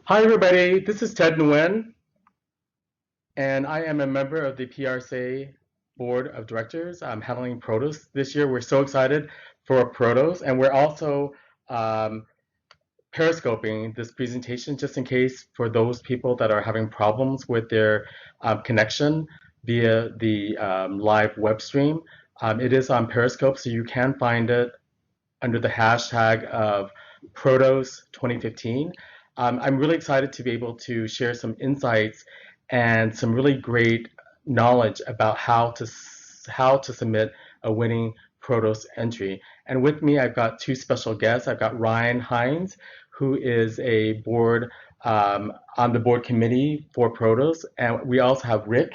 Hi, everybody. This is Ted Nguyen, and I am a member of the PRSA Board of Directors. I'm handling PROTOS this year. We're so excited for PROTOS, and we're also um, periscoping this presentation just in case for those people that are having problems with their connection via the live web stream. It is on Periscope, so you can find it under the hashtag of PROTOS 2015. I'm really excited to be able to share some insights and some really great knowledge about how to submit a winning PROTOS entry. And with me, I've got two special guests. I've got Ryan Hines, who is a board on the board committee for PROTOS, and we also have Rick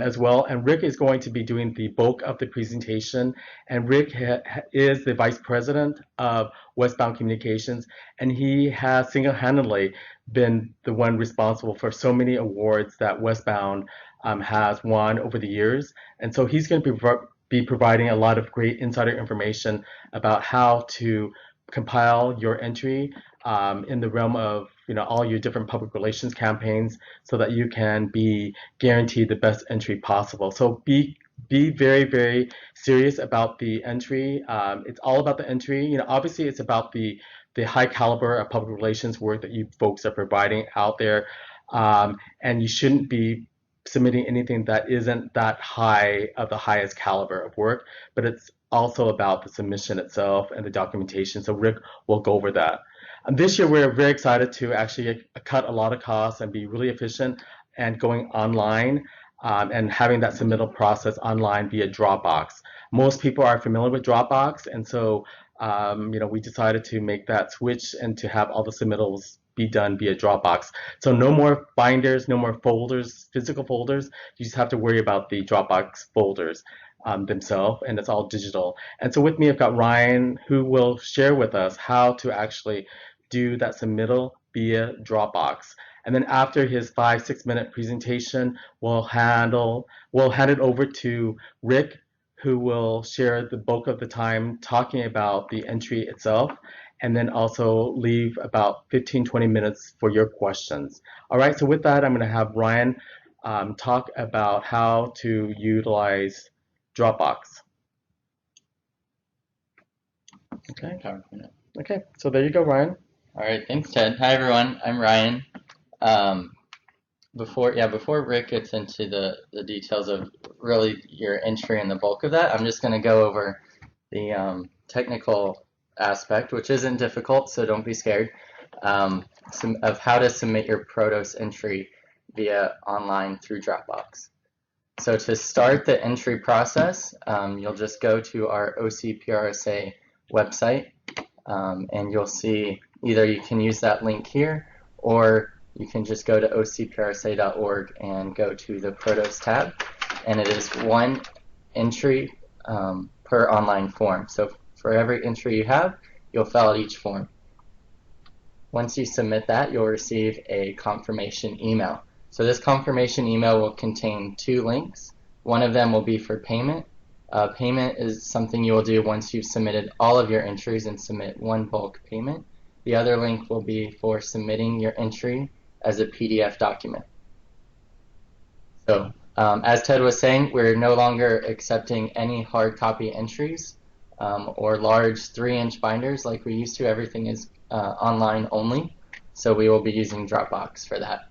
as well. And Rick is going to be doing the bulk of the presentation. And Rick is the vice president of Westbound Communications, and he has single-handedly been the one responsible for so many awards that Westbound has won over the years. And so he's going to be providing a lot of great insider information about how to compile your entry in the realm of all your different public relations campaigns so that you can be guaranteed the best entry possible. So be very, very serious about the entry. It's all about the entry. Obviously it's about the high caliber of public relations work that you folks are providing out there. And you shouldn't be submitting anything that isn't that high of the highest caliber of work, but it's also about the submission itself and the documentation. So Rick will go over that. This year, we're very excited to actually cut a lot of costs and be really efficient and going online and having that submittal process online via Dropbox. Most people are familiar with Dropbox, and so we decided to make that switch and to have all the submittals be done via Dropbox. So no more binders, no more folders, physical folders. You just have to worry about the Dropbox folders themselves, and it's all digital. And so with me, I've got Ryan, who will share with us how to actually do that submittal via Dropbox. And then after his 5-6 minute presentation, we'll hand it over to Rick, who will share the bulk of the time talking about the entry itself, and then also leave about 15-20 minutes for your questions. All right, so with that, I'm going to have Ryan talk about how to utilize Dropbox. Okay. PowerPoint. Okay, so there you go, Ryan. All right, thanks, Ted. Hi, everyone. I'm Ryan. Before Rick gets into the details of really your entry and the bulk of that, I'm just going to go over the technical aspect, which isn't difficult, so don't be scared, of how to submit your PROTOS entry via online through Dropbox. So to start the entry process, you'll just go to our OCPRSA website, and you'll see either you can use that link here, or you can just go to ocprsa.org and go to the PROTOS tab, and it is one entry per online form. So for every entry you have, you'll fill out each form. Once you submit that, you'll receive a confirmation email. So this confirmation email will contain two links. One of them will be for payment. Payment is something you will do once you've submitted all of your entries and submit one bulk payment. The other link will be for submitting your entry as a PDF document. So as Ted was saying, we're no longer accepting any hard copy entries or large 3-inch binders like we used to. Everything is online only. So we will be using Dropbox for that.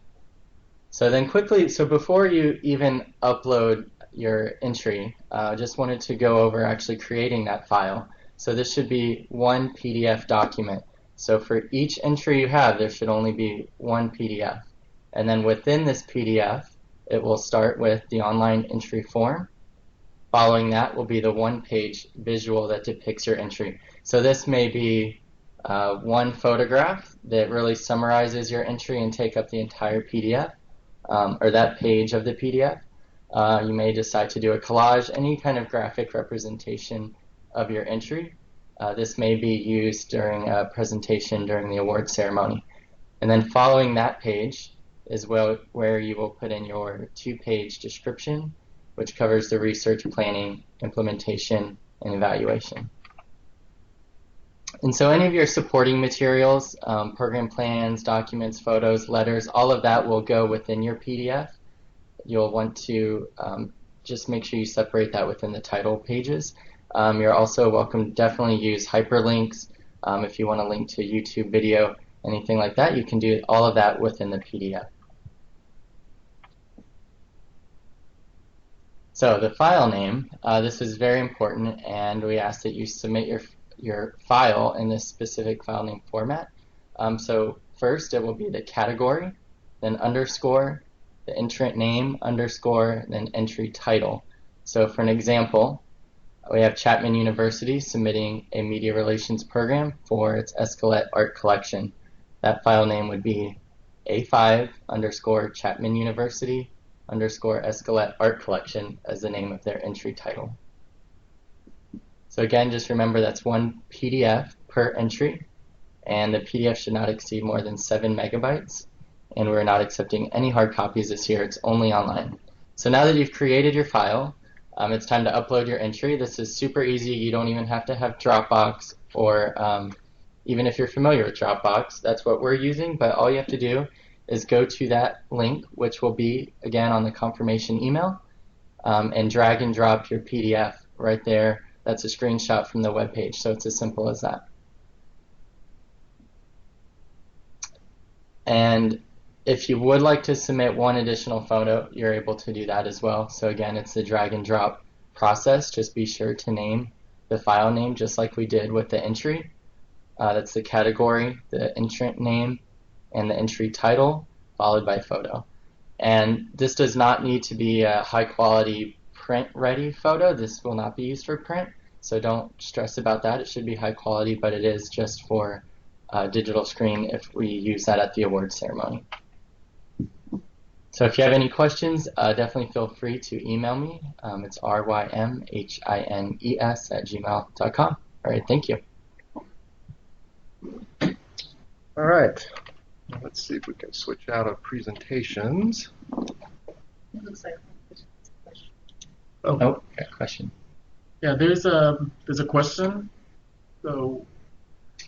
So then quickly, so before you even upload your entry, just wanted to go over actually creating that file. So this should be one PDF document. So for each entry you have, there should only be one PDF. And then within this PDF, it will start with the online entry form. Following that will be the one-page visual that depicts your entry. So this may be one photograph that really summarizes your entry and take up the entire PDF, or that page of the PDF. You may decide to do a collage, any kind of graphic representation of your entry. This may be used during a presentation during the award ceremony. And then following that page is where you will put in your 2-page description, which covers the research, planning, implementation, and evaluation. And so any of your supporting materials, program plans, documents, photos, letters, all of that will go within your PDF. You'll want to just make sure you separate that within the title pages. You're also welcome to definitely use hyperlinks. If you want to link to YouTube video, anything like that, you can do all of that within the PDF. So the file name, this is very important, and we ask that you submit your file in this specific file name format. So first it will be the category, then underscore, the entrant name, underscore, then entry title. So for an example, we have Chapman University submitting a media relations program for its Escalette art collection. That file name would be A5 underscore Chapman University underscore Escalette art collection as the name of their entry title. So again, just remember that's one PDF per entry, and the PDF should not exceed more than 7 megabytes, and we're not accepting any hard copies this year. It's only online. So now that you've created your file, it's time to upload your entry. This is super easy. You don't even have to have Dropbox, or even if you're familiar with Dropbox, that's what we're using, but all you have to do is go to that link, which will be, again, on the confirmation email, and drag and drop your PDF right there. That's a screenshot from the web page, so it's as simple as that. And if you would like to submit one additional photo, you're able to do that as well. So again, it's the drag and drop process. Just be sure to name the file name just like we did with the entry. That's the category, the entrant name, and the entry title, followed by photo. And this does not need to be a high quality print ready photo. This will not be used for print, so don't stress about that. It should be high quality, but it is just for digital screen if we use that at the awards ceremony. So if you have any questions, definitely feel free to email me. It's rymhines@gmail.com. All right, thank you. All right. Let's see if we can switch out of presentations. It looks like Oh, got a question. Yeah, there's a question. So,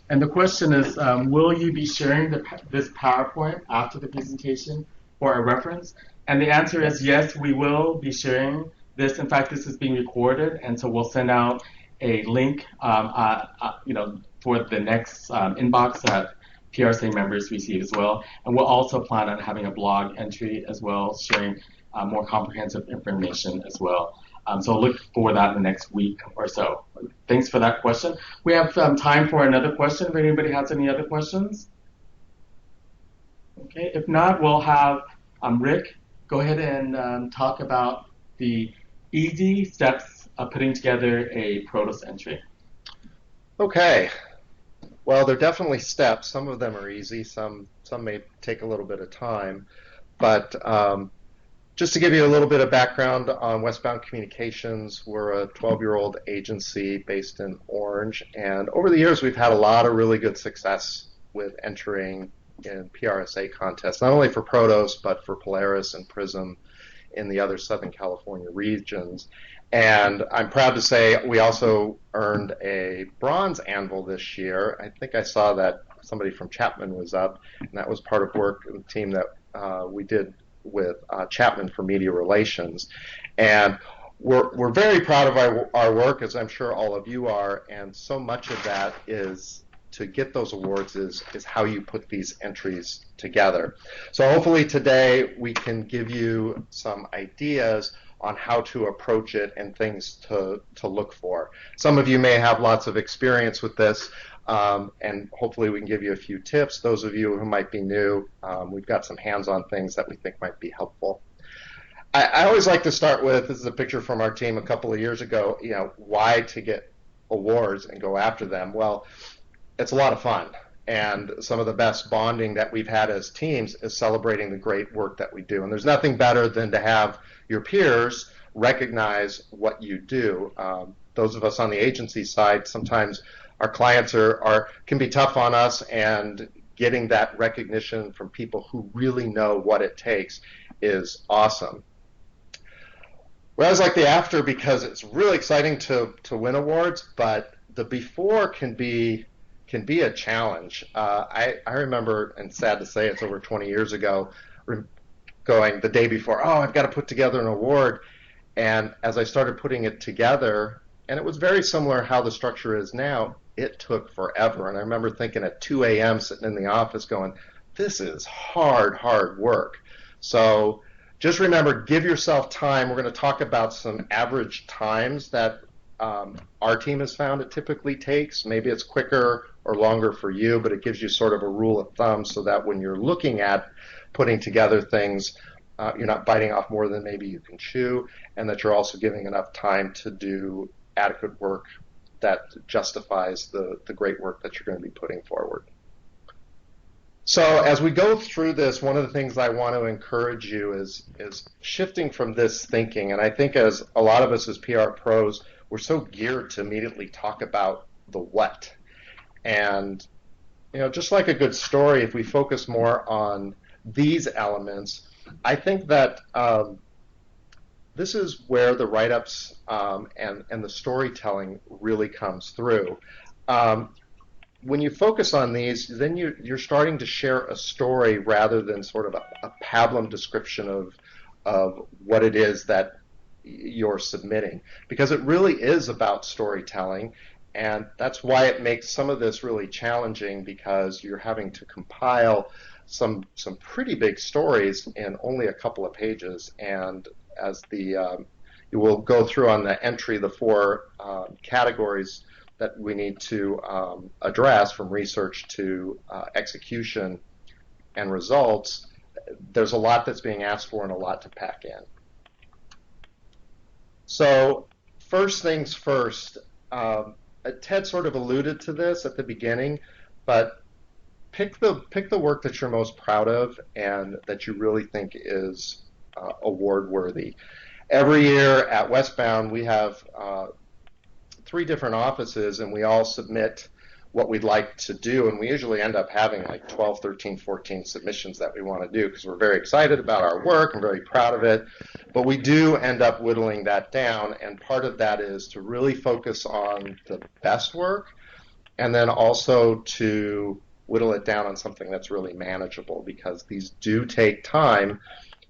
and the question is, will you be sharing this PowerPoint after the presentation for a reference? And the answer is yes, we will be sharing this. In fact, this is being recorded, and so we'll send out a link, for the next inbox that PRSA members receive as well. And we'll also plan on having a blog entry as well, sharing more comprehensive information as well. So look for that in the next week or so. Thanks for that question. We have time for another question if anybody has any other questions. Okay, if not, we'll have Rick go ahead and talk about the easy steps of putting together a PROTOS entry. Okay. Well, there are definitely steps. Some of them are easy. Some may take a little bit of time. But just to give you a little bit of background on Westbound Communications, we're a 12-year-old agency based in Orange. And over the years, we've had a lot of really good success with entering in PRSA contests, not only for PROTOS, but for Polaris and Prism in the other Southern California regions. And I'm proud to say we also earned a bronze anvil this year. I think I saw that somebody from Chapman was up, and that was part of work and the team that we did with Chapman for media relations. And we're very proud of our work, as I'm sure all of you are, and so much of that is to get those awards is how you put these entries together. So hopefully today we can give you some ideas on how to approach it and things to look for. Some of you may have lots of experience with this, and hopefully we can give you a few tips. Those of you who might be new, we've got some hands-on things that we think might be helpful. I always like to start with, this is a picture from our team a couple of years ago, why to get awards and go after them. Well, it's a lot of fun. And some of the best bonding that we've had as teams is celebrating the great work that we do. And there's nothing better than to have your peers recognize what you do. Those of us on the agency side, sometimes our clients can be tough on us, and getting that recognition from people who really know what it takes is awesome. We always like the after because it's really exciting to win awards, but the before can be can be a challenge. I remember, and sad to say it's over 20 years ago, going the day before, oh, I've got to put together an award. And as I started putting it together, and it was very similar how the structure is now, it took forever. And I remember thinking at 2 a.m. sitting in the office going, this is hard, hard work. So just remember, give yourself time. We're going to talk about some average times that our team has found it typically takes. Maybe it's quicker or longer for you, but it gives you sort of a rule of thumb so that when you're looking at putting together things, you're not biting off more than maybe you can chew, and that you're also giving enough time to do adequate work that justifies the great work that you're going to be putting forward. So as we go through this, one of the things I want to encourage you is shifting from this thinking. And I think as a lot of us as PR pros, we're so geared to immediately talk about the what. And just like a good story, if we focus more on these elements, I think that this is where the write-ups and the storytelling really comes through. When you focus on these, then you're starting to share a story rather than sort of a pablum description of what it is that you're submitting, because it really is about storytelling, and that's why it makes some of this really challenging, because you're having to compile some pretty big stories in only a couple of pages. And as you will go through on the entry, the four categories that we need to address, from research to execution and results, there's a lot that's being asked for and a lot to pack in. So first things first, Ted sort of alluded to this at the beginning, but pick the work that you're most proud of and that you really think is award worthy. Every year at Westbound, we have 3 different offices, and we all submit what we'd like to do, and we usually end up having like 12, 13, 14 submissions that we want to do because we're very excited about our work and very proud of it, but we do end up whittling that down, and part of that is to really focus on the best work, and then also to whittle it down on something that's really manageable, because these do take time,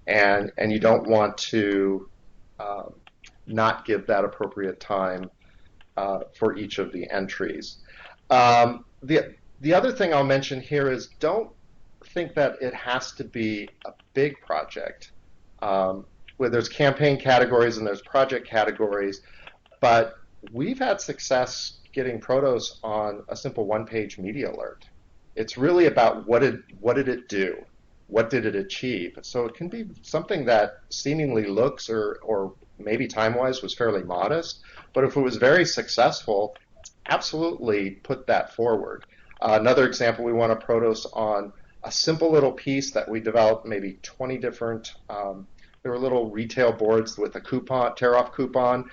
and you don't want to not give that appropriate time for each of the entries. The other thing I'll mention here is, don't think that it has to be a big project. Where there's campaign categories and there's project categories, but we've had success getting PROTOS on a simple one-page media alert. It's really about what did it do? What did it achieve? So it can be something that seemingly looks or maybe time-wise was fairly modest, but if it was very successful, absolutely put that forward. Another example, we want to PROTOS on a simple little piece that we developed, maybe 20 different, there were little retail boards with a coupon, tear-off coupon.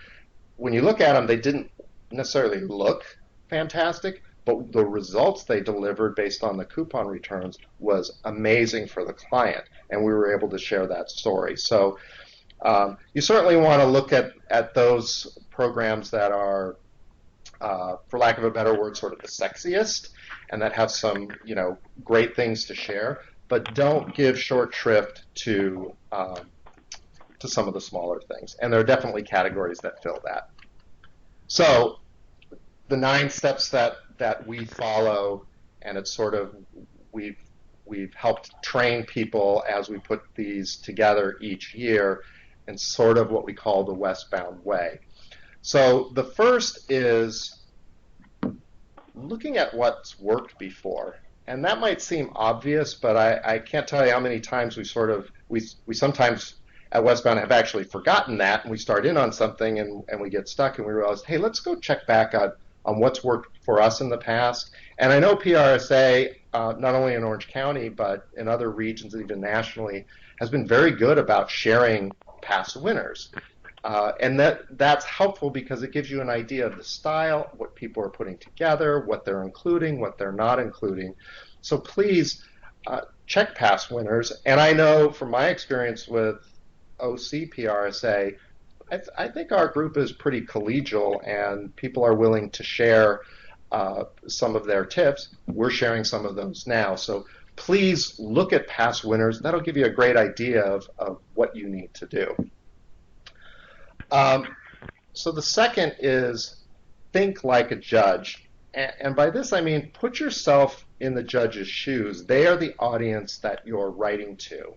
When you look at them, they didn't necessarily look fantastic, but the results they delivered based on the coupon returns was amazing for the client, and we were able to share that story. So you certainly want to look at those programs that are, for lack of a better word, sort of the sexiest, and that have some great things to share, but don't give short shrift to some of the smaller things. And there are definitely categories that fill that. So the 9 steps that we follow, and it's sort of, we've helped train people as we put these together each year, and sort of what we call the Westbound way. So the first is looking at what's worked before. And that might seem obvious, but I can't tell you how many times we sometimes at Westbound have actually forgotten that, and we start in on something and we get stuck and we realize, hey, let's go check back on what's worked for us in the past. And I know PRSA, not only in Orange County, but in other regions, even nationally, has been very good about sharing past winners. And that's helpful because it gives you an idea of the style, what people are putting together, what they're including, what they're not including. So please check past winners. And I know from my experience with OC PRSA, I think our group is pretty collegial, and people are willing to share some of their tips. We're sharing some of those now. So please look at past winners. That'll give you a great idea of what you need to do. So the second is think like a judge. And by this I mean put yourself in the judge's shoes. They are the audience that you're writing to.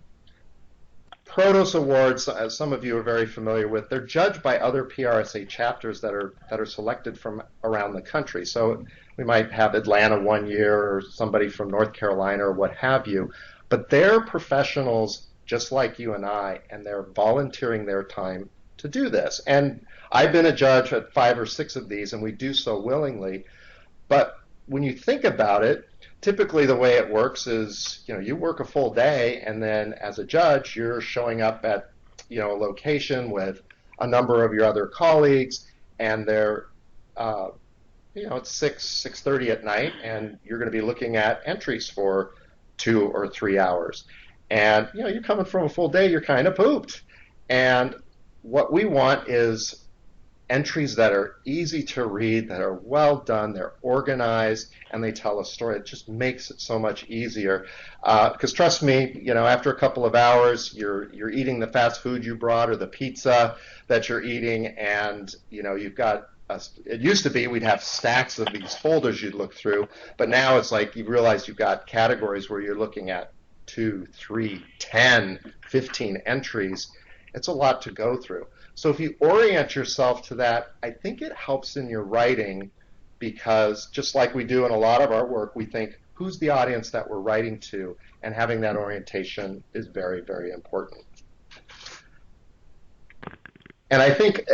PROTOS awards, as some of you are very familiar with, they're judged by other PRSA chapters that are selected from around the country. So we might have Atlanta one year or somebody from North Carolina or what have you, but they're professionals just like you and I, and they're volunteering their time to do this. And I've been a judge at 5 or 6 of these, and we do so willingly. But when you think about it, typically the way it works is, you work a full day, and then as a judge, you're showing up at, a location with a number of your other colleagues, and they're, it's 6:30 at night, and you're going to be looking at entries for 2 or 3 hours. And, you're coming from a full day, you're kind of pooped. And what we want is entries that are easy to read, that are well done, they're organized, and they tell a story. It just makes it so much easier. Because trust me, after a couple of hours, you're eating the fast food you brought or the pizza that you're eating, and you've got. It used to be we'd have stacks of these folders you'd look through, but now it's like you realize you've got categories where you're looking at 2, 3, 10, 15 entries. It's a lot to go through. So if you orient yourself to that, I think it helps in your writing, because just like we do in a lot of our work, we think, who's the audience that we're writing to? And having that orientation is very, very important. And I think,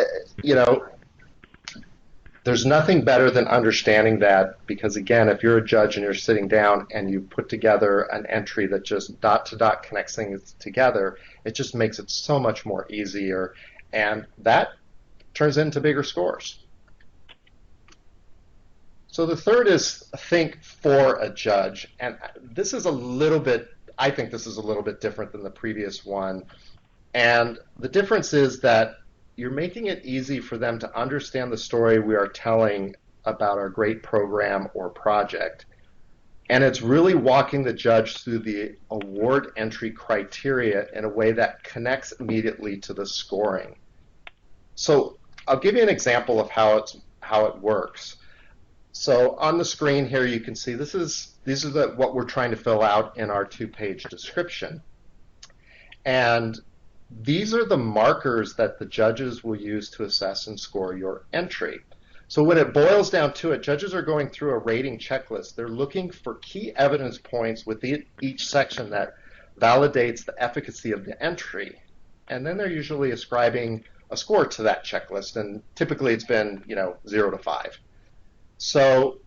there's nothing better than understanding that, because again, if you're a judge and you're sitting down and you put together an entry that just dot to dot connects things together, it just makes it so much more easier. And that turns into bigger scores. So the third is think for a judge. And this is a little bit, I think this is a little bit different than the previous one. And the difference is that you're making it easy for them to understand the story we are telling about our great program or project. And it's really walking the judge through the award entry criteria in a way that connects immediately to the scoring. So I'll give you an example of how it works. So on the screen here, you can see these are what we're trying to fill out in our 2-page description. And these are the markers that the judges will use to assess and score your entry. So when it boils down to it, judges are going through a rating checklist. They're looking for key evidence points within each section that validates the efficacy of the entry. And then they're usually ascribing a score to that checklist, and typically it's been 0 to 5. So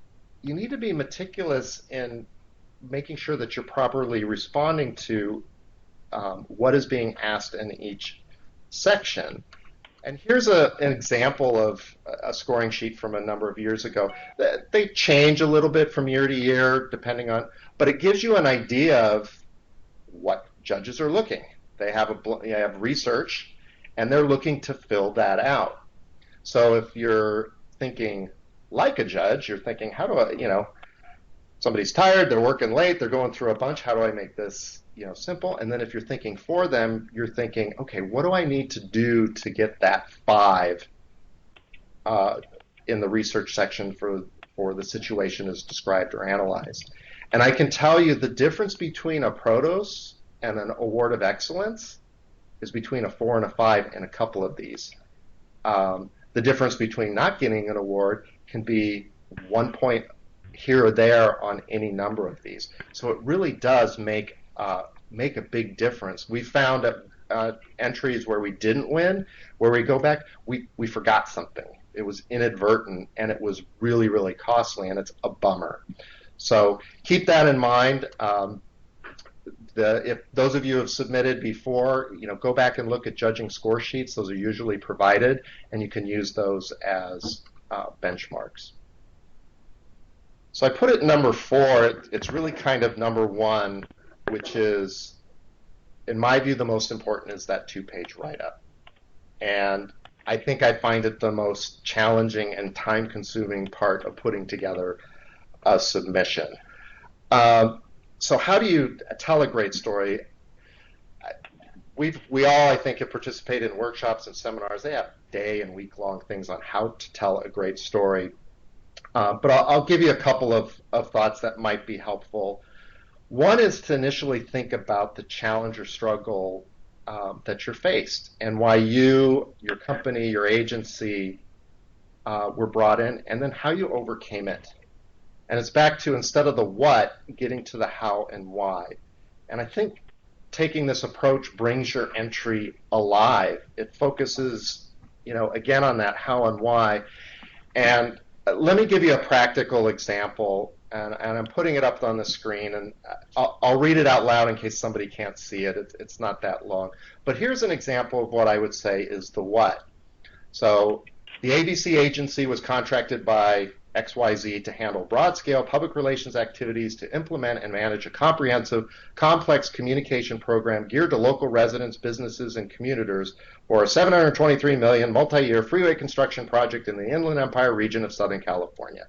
you need to be meticulous in making sure that you're properly responding to what is being asked in each section. And here's an example of a scoring sheet from a number of years ago. They change a little bit from year to year, depending on, but it gives you an idea of what judges are looking. They have research, and they're looking to fill that out. So if you're thinking like a judge, you're thinking, how do I, somebody's tired, they're working late, they're going through a bunch, how do I make this simple? And then if you're thinking for them, you're thinking, okay, what do I need to do to get that 5 in the research section for the situation as described or analyzed? And I can tell you the difference between a PROTOS and an award of excellence is between a 4 and a 5 in a couple of these. The difference between not getting an award can be 1 point here or there on any number of these. So it really does make a big difference. We found entries where we didn't win, where we go back, we forgot something. It was inadvertent, and it was really, really costly, and it's a bummer. So keep that in mind. If those of you have submitted before, go back and look at judging score sheets. Those are usually provided, and you can use those as benchmarks. So I put it number 4. It's really kind of number 1, which is, in my view, the most important is that 2-page write-up. And I think I find it the most challenging and time-consuming part of putting together a submission. So how do you tell a great story? We all, I think, have participated in workshops and seminars. They have day and week-long things on how to tell a great story. But I'll give you a couple of thoughts that might be helpful. One is to initially think about the challenge or struggle that you're faced and why you, your company, your agency were brought in, and then how you overcame it. And it's back to, instead of the what, getting to the how and why. And I think taking this approach brings your entry alive. It focuses, again on that how and why. And let me give you a practical example, and I'm putting it up on the screen, and I'll read it out loud in case somebody can't see it. It's not that long. But here's an example of what I would say is the what. So the ABC agency was contracted by XYZ to handle broad-scale public relations activities to implement and manage a comprehensive, complex communication program geared to local residents, businesses, and commuters for a $723 million multi-year freeway construction project in the Inland Empire region of Southern California.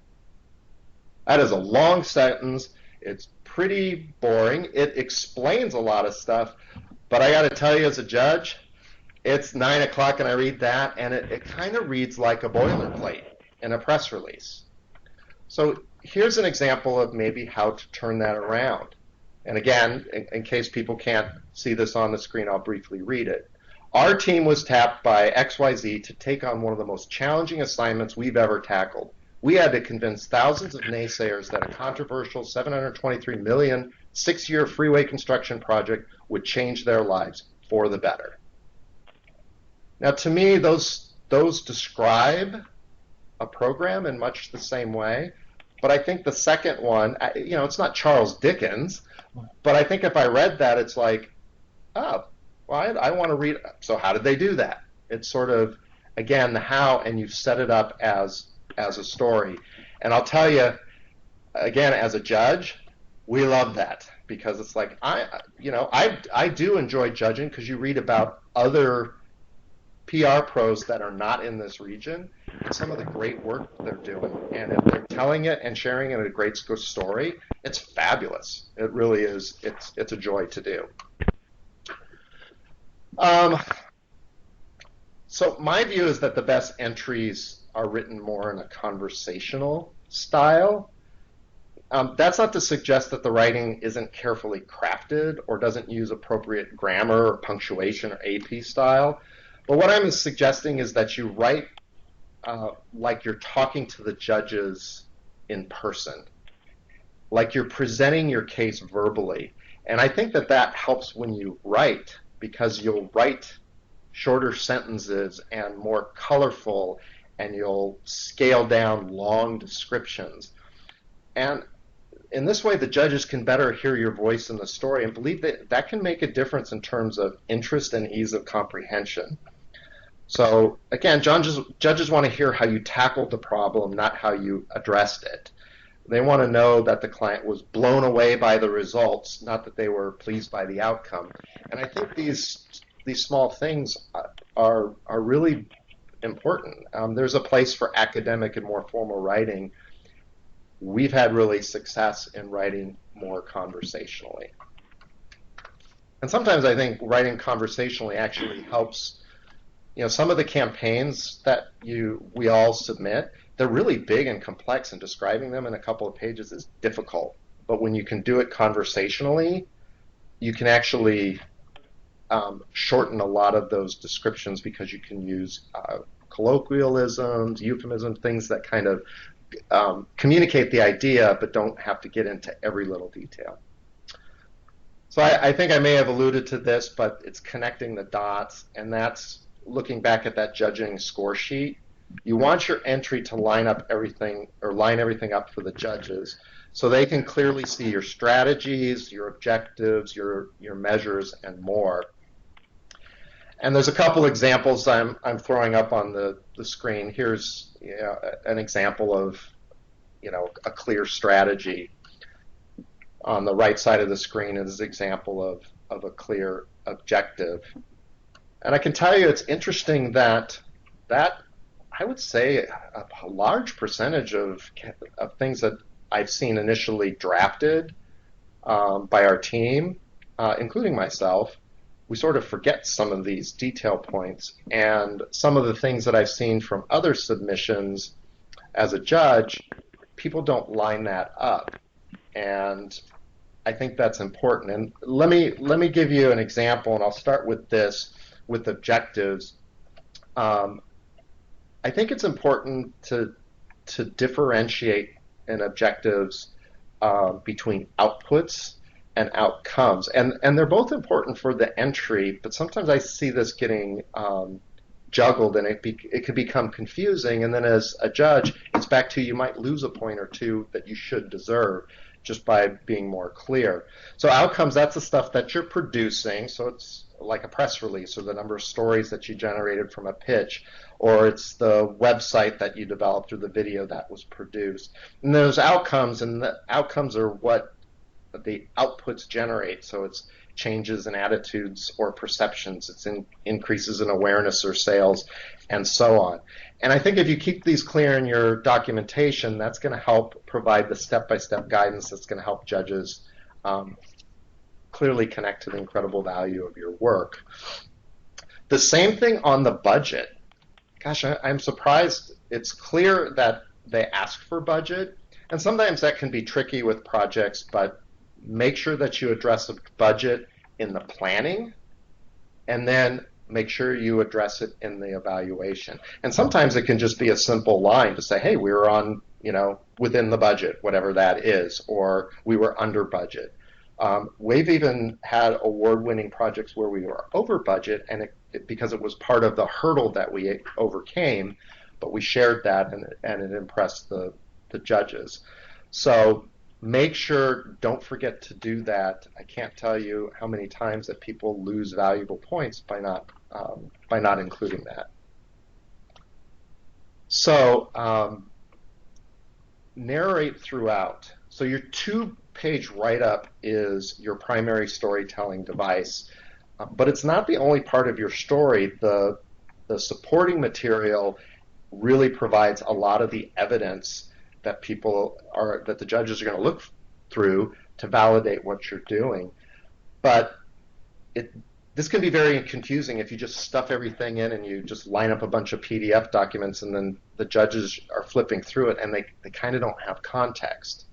That is a long sentence. It's pretty boring. It explains a lot of stuff, but I got to tell you, as a judge, it's 9 o'clock and I read that, and it kind of reads like a boilerplate in a press release. So here's an example of maybe how to turn that around. And again, in case people can't see this on the screen, I'll briefly read it. Our team was tapped by XYZ to take on one of the most challenging assignments we've ever tackled. We had to convince thousands of naysayers that a controversial $723 million, 6-year freeway construction project would change their lives for the better. Now, to me, those describe a program in much the same way. But I think the second one, it's not Charles Dickens, but I think if I read that, it's like, oh, well, I want to read. So how did they do that? It's sort of, again, the how, and you've set it up as a story. And I'll tell you, again, as a judge, we love that, because it's like, I do enjoy judging, because you read about other PR pros that are not in this region and some of the great work they're doing. And if they're telling it and sharing it in a great story, it's fabulous. It really is. It's a joy to do. So my view is that the best entries are written more in a conversational style. That's not to suggest that the writing isn't carefully crafted or doesn't use appropriate grammar or punctuation or AP style. But what I'm suggesting is that you write like you're talking to the judges in person, like you're presenting your case verbally. And I think that helps when you write, because you'll write shorter sentences and more colorful, and you'll scale down long descriptions. And in this way, the judges can better hear your voice in the story, and believe that can make a difference in terms of interest and ease of comprehension. So again, judges want to hear how you tackled the problem, not how you addressed it. They want to know that the client was blown away by the results, not that they were pleased by the outcome. And I think these small things are really important. There's a place for academic and more formal writing. We've had really success in writing more conversationally. And sometimes I think writing conversationally actually helps. Some of the campaigns that we all submit, they're really big and complex, and describing them in a couple of pages is difficult. But when you can do it conversationally, you can actually shorten a lot of those descriptions, because you can use colloquialisms, euphemisms, things that kind of communicate the idea but don't have to get into every little detail. So I think I may have alluded to this, but it's connecting the dots, and that's looking back at that judging score sheet. You want your entry to line everything up for the judges, so they can clearly see your strategies, your objectives, your measures, and more. And there's a couple examples I'm throwing up on the screen. Here's an example of a clear strategy. On the right side of the screen is an example of a clear objective. And I can tell you, it's interesting that that, I would say, a large percentage of things that I've seen initially drafted by our team, including myself, we sort of forget some of these detail points. And some of the things that I've seen from other submissions as a judge, people don't line that up. And I think that's important. And let me give you an example, and I'll start with this, with objectives. I think it's important to differentiate in objectives between outputs and outcomes, and they're both important for the entry. But sometimes I see this getting juggled, and it can become confusing. And then as a judge, it's back to you might lose a point or two that you should deserve just by being more clear. So outcomes, that's the stuff that you're producing. So it's like a press release, or the number of stories that you generated from a pitch, or it's the website that you developed, or the video that was produced. And those outcomes, and the outcomes are what the outputs generate. So it's changes in attitudes or perceptions, it's increases in awareness or sales, and so on. And I think if you keep these clear in your documentation, that's going to help provide the step-by-step guidance that's going to help judges clearly connect to the incredible value of your work. The same thing on the budget. Gosh, I'm surprised. It's clear that they ask for budget, and sometimes that can be tricky with projects, but make sure that you address the budget in the planning, and then make sure you address it in the evaluation. And sometimes it can just be a simple line to say, hey, we were on, within the budget, whatever that is, or we were under budget. We've even had award-winning projects where we were over budget, and because it was part of the hurdle that we overcame, but we shared that, and it impressed the judges. So make sure, don't forget to do that. I can't tell you how many times that people lose valuable points by not including that. So narrate throughout. So your 2-page write-up is your primary storytelling device, but it's not the only part of your story. The supporting material really provides a lot of the evidence that that the judges are going to look through to validate what you're doing. But this can be very confusing if you just stuff everything in and you just line up a bunch of PDF documents, and then the judges are flipping through it and they kind of don't have context.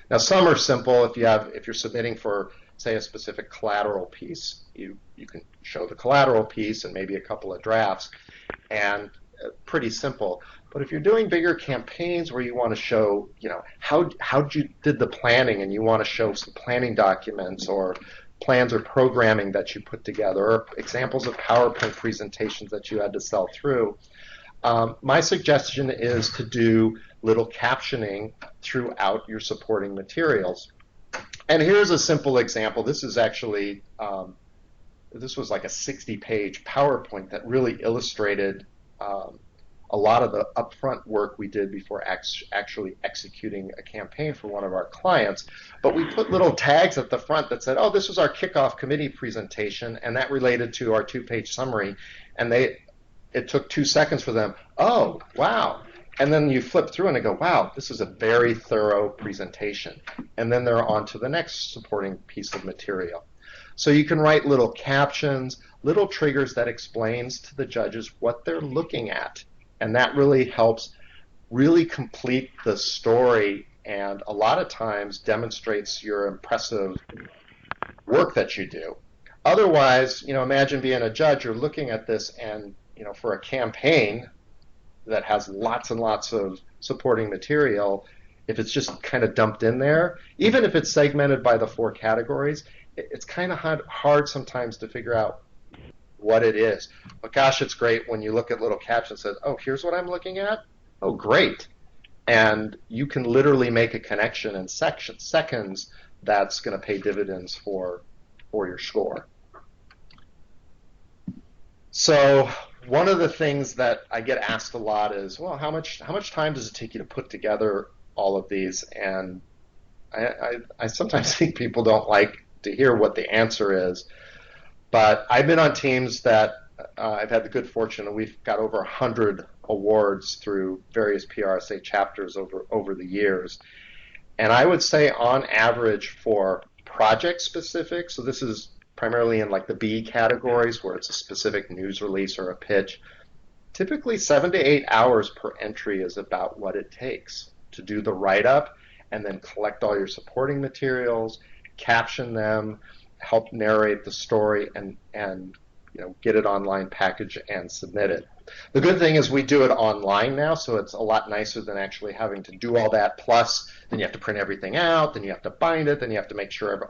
Now, some are simple. If you're submitting for, say, a specific collateral piece, you can show the collateral piece and maybe a couple of drafts, and pretty simple. But if you're doing bigger campaigns where you want to show, how you did the planning, and you want to show some planning documents or plans or programming that you put together, or examples of PowerPoint presentations that you had to sell through, my suggestion is to do little captioning throughout your supporting materials. And here's a simple example. This is actually, this was like a 60-page PowerPoint that really illustrated a lot of the upfront work we did before actually executing a campaign for one of our clients. But we put little tags at the front that said, oh, this was our kickoff committee presentation, and that related to our 2-page summary. And it took 2 seconds for them. Oh, wow. And then you flip through and they go, wow, this is a very thorough presentation. And then they're on to the next supporting piece of material. So you can write little captions, little triggers that explains to the judges what they're looking at. And that really helps really complete the story, and a lot of times demonstrates your impressive work that you do. Otherwise, imagine being a judge, you're looking at this, and for a campaign that has lots and lots of supporting material, if it's just kind of dumped in there, even if it's segmented by the 4 categories, it's kind of hard sometimes to figure out what it is. But gosh, it's great when you look at little captions that says, oh, here's what I'm looking at? Oh, great. And you can literally make a connection in seconds that's going to pay dividends for your score. So one of the things that I get asked a lot is, well, how much time does it take you to put together all of these? And I sometimes think people don't like to hear what the answer is. But I've been on teams that I've had the good fortune, and we've got over 100 awards through various PRSA chapters over the years. And I would say on average for project specific, so this is primarily in like the B categories where it's a specific news release or a pitch, typically 7 to 8 hours per entry is about what it takes to do the write-up and then collect all your supporting materials, caption them, help narrate the story, and get it online, package, and submit it. The good thing is we do it online now, so it's a lot nicer than actually having to do all that. Plus, then you have to print everything out, then you have to bind it, then you have to make sure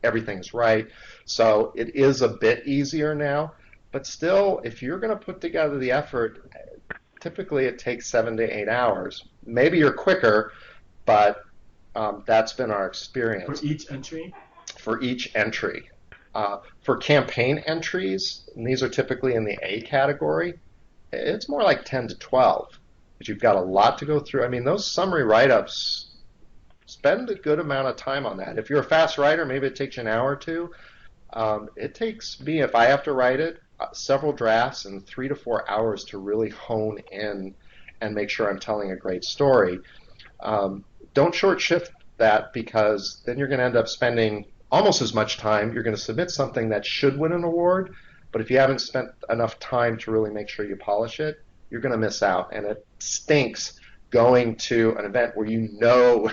everything's right. So it is a bit easier now. But still, if you're going to put together the effort, typically it takes 7 to 8 hours. Maybe you're quicker, but that's been our experience. For each entry? For each entry. For campaign entries, and these are typically in the A category, it's more like 10 to 12. But you've got a lot to go through. I mean, those summary write-ups, spend a good amount of time on that. If you're a fast writer, maybe it takes you an hour or two. It takes me, if I have to write it, several drafts and 3 to 4 hours to really hone in and make sure I'm telling a great story. Don't short shift that, because then you're going to end up spending almost as much time. You're going to submit something that should win an award, but if you haven't spent enough time to really make sure you polish it, you're going to miss out. And it stinks going to an event where you know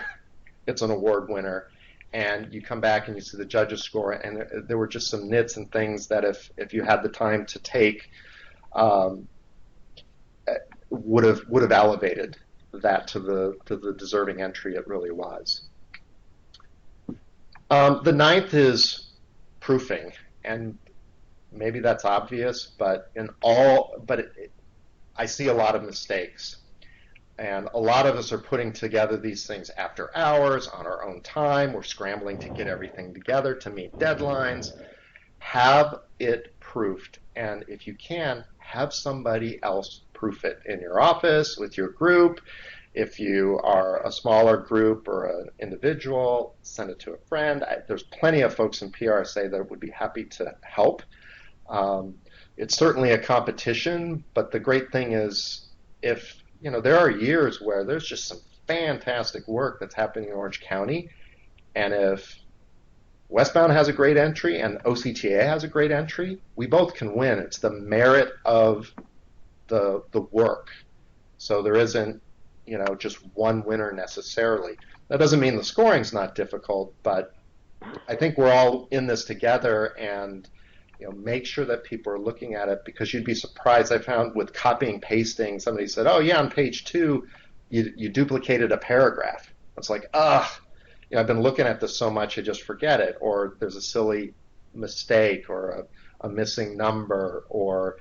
it's an award winner, and you come back and you see the judges score, and there were just some nits and things that if you had the time to take, would have elevated that to the deserving entry it really was. The ninth is proofing, and maybe that's obvious, but I see a lot of mistakes. And a lot of us are putting together these things after hours, on our own time. We're scrambling to get everything together to meet deadlines. Have it proofed. And if you can, have somebody else proof it in your office, with your group. If you are a smaller group or an individual, send it to a friend. There's plenty of folks in PRSA that would be happy to help. It's certainly a competition, but the great thing is there are years where there's just some fantastic work that's happening in Orange County, and if Westbound has a great entry and OCTA has a great entry, we both can win. It's the merit of the work. So there isn't, just one winner necessarily. That doesn't mean the scoring's not difficult, but I think we're all in this together, and make sure that people are looking at it, because you'd be surprised. I found with copying pasting, somebody said, "Oh yeah, on page 2, you duplicated a paragraph." It's like, I've been looking at this so much I just forget it, or there's a silly mistake, or a missing number, or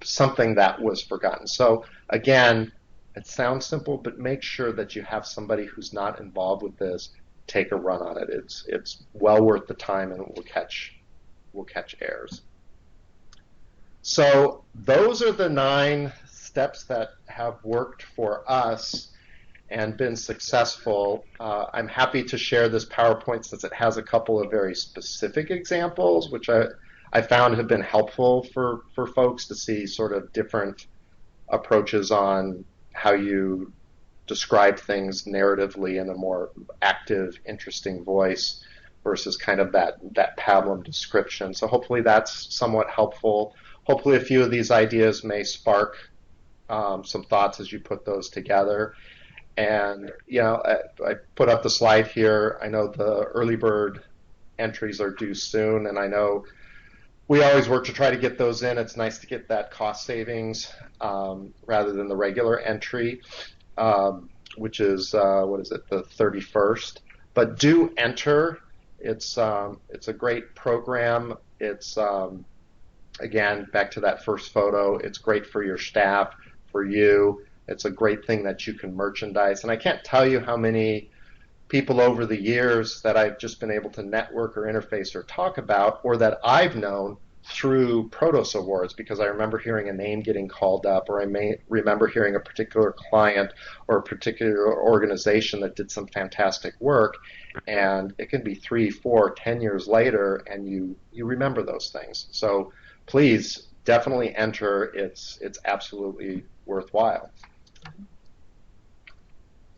something that was forgotten. So again, it sounds simple, but make sure that you have somebody who's not involved with this take a run on it. It's well worth the time, and it will catch errors. So those are the 9 steps that have worked for us and been successful. I'm happy to share this PowerPoint since it has a couple of very specific examples, which I found have been helpful for folks to see sort of different approaches on how you describe things narratively in a more active, interesting voice versus kind of that pablum description. So hopefully that's somewhat helpful. Hopefully a few of these ideas may spark some thoughts as you put those together. And, I put up the slide here. I know the early bird entries are due soon, and I know we always work to try to get those in. It's nice to get that cost savings rather than the regular entry, which is, the 31st. But do enter. It's a great program. It's, again, back to that first photo, it's great for your staff, for you. It's a great thing that you can merchandise. And I can't tell you how many people over the years that I've just been able to network or interface or talk about, or that I've known through PROTOS awards, because I remember hearing a name getting called up, or I may remember hearing a particular client or a particular organization that did some fantastic work, and it can be 3, 4, 10 years later, and you remember those things. So please definitely enter. It's absolutely worthwhile.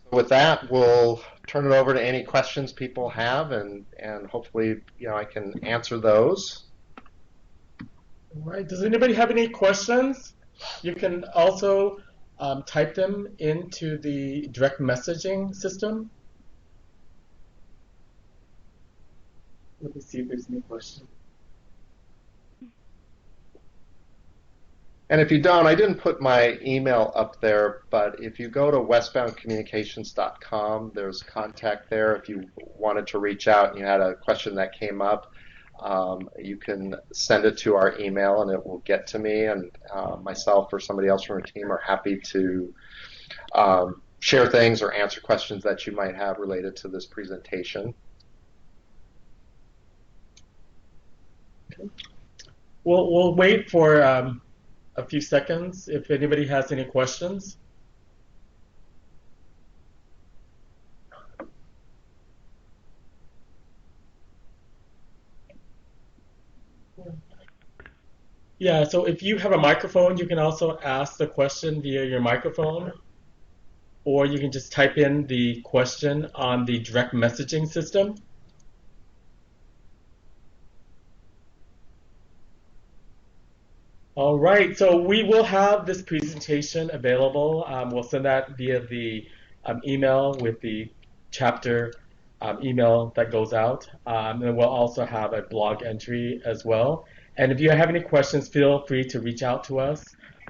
So with that, we'll turn it over to any questions people have, and hopefully, I can answer those. All right. Does anybody have any questions? You can also type them into the direct messaging system. Let me see if there's any questions. And if you don't, I didn't put my email up there, but if you go to westboundcommunications.com, there's contact there. If you wanted to reach out and you had a question that came up, you can send it to our email and it will get to me, and myself or somebody else from our team are happy to share things or answer questions that you might have related to this presentation. Okay. We'll wait for a few seconds if anybody has any questions. Yeah, so if you have a microphone, you can also ask the question via your microphone, or you can just type in the question on the direct messaging system. All right, so we will have this presentation available. We'll send that via the email with the chapter email that goes out. And we'll also have a blog entry as well. And if you have any questions, feel free to reach out to us.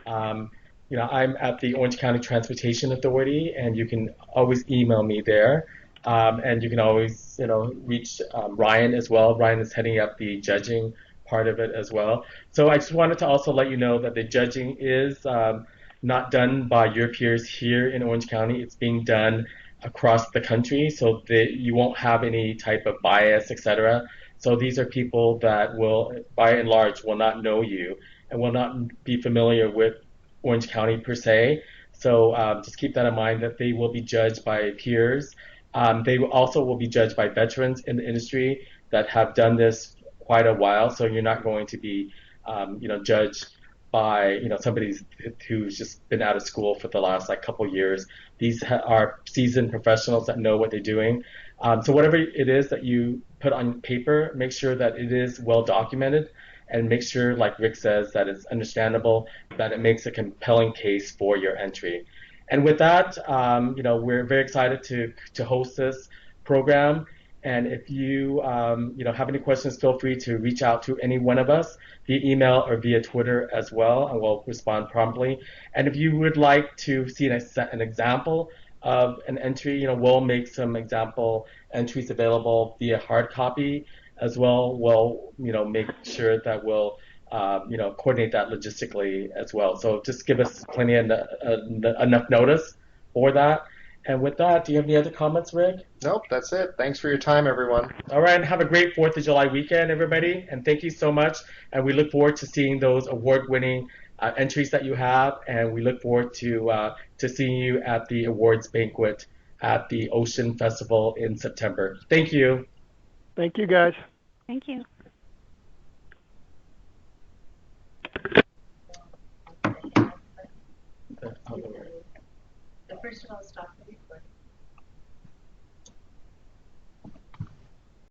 I'm at the Orange County Transportation Authority, and you can always email me there. And you can always, reach Ryan as well. Ryan is heading up the judging part of it as well. So I just wanted to also let you know that the judging is not done by your peers here in Orange County. It's being done across the country, so that you won't have any type of bias, etc. So these are people that will, by and large, will not know you and will not be familiar with Orange County per se. So just keep that in mind, that they will be judged by peers. They also will be judged by veterans in the industry that have done this quite a while. So you're not going to be, judged by, somebody who's just been out of school for the last couple years. These are seasoned professionals that know what they're doing. So whatever it is that you put on paper, make sure that it is well documented, and make sure, like Rick says, that it's understandable, that it makes a compelling case for your entry. And with that, we're very excited to host this program. And if you have any questions, feel free to reach out to any one of us via email or via Twitter as well, and we'll respond promptly. And if you would like to see an example of an entry, we'll make some example entries available via hard copy as well. We'll make sure that we'll coordinate that logistically as well. So just give us plenty of enough notice for that. And with that, do you have any other comments, Rick? Nope, that's it. Thanks for your time, everyone. All right, and have a great 4th of July weekend, everybody. And thank you so much. And we look forward to seeing those award-winning entries that you have. And we look forward to seeing you at the awards banquet at the Ocean Festival in September. Thank you. Thank you, guys. Thank you. The first of all, stop.